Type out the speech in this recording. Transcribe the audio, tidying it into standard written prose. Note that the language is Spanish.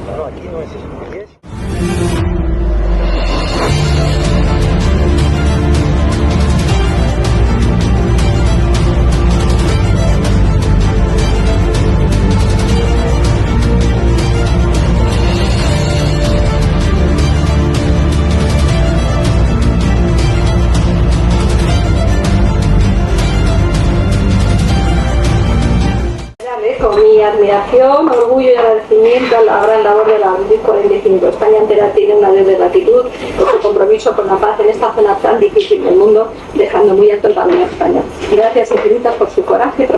Claro, aquí no es eso. Aquí es... Con mi admiración, orgullo y agradecimiento a la gran labor de la UNIT 45. España entera tiene una deuda de gratitud por su compromiso con la paz en esta zona tan difícil del mundo, dejando muy alto el valor de España. Gracias infinitas por su coraje.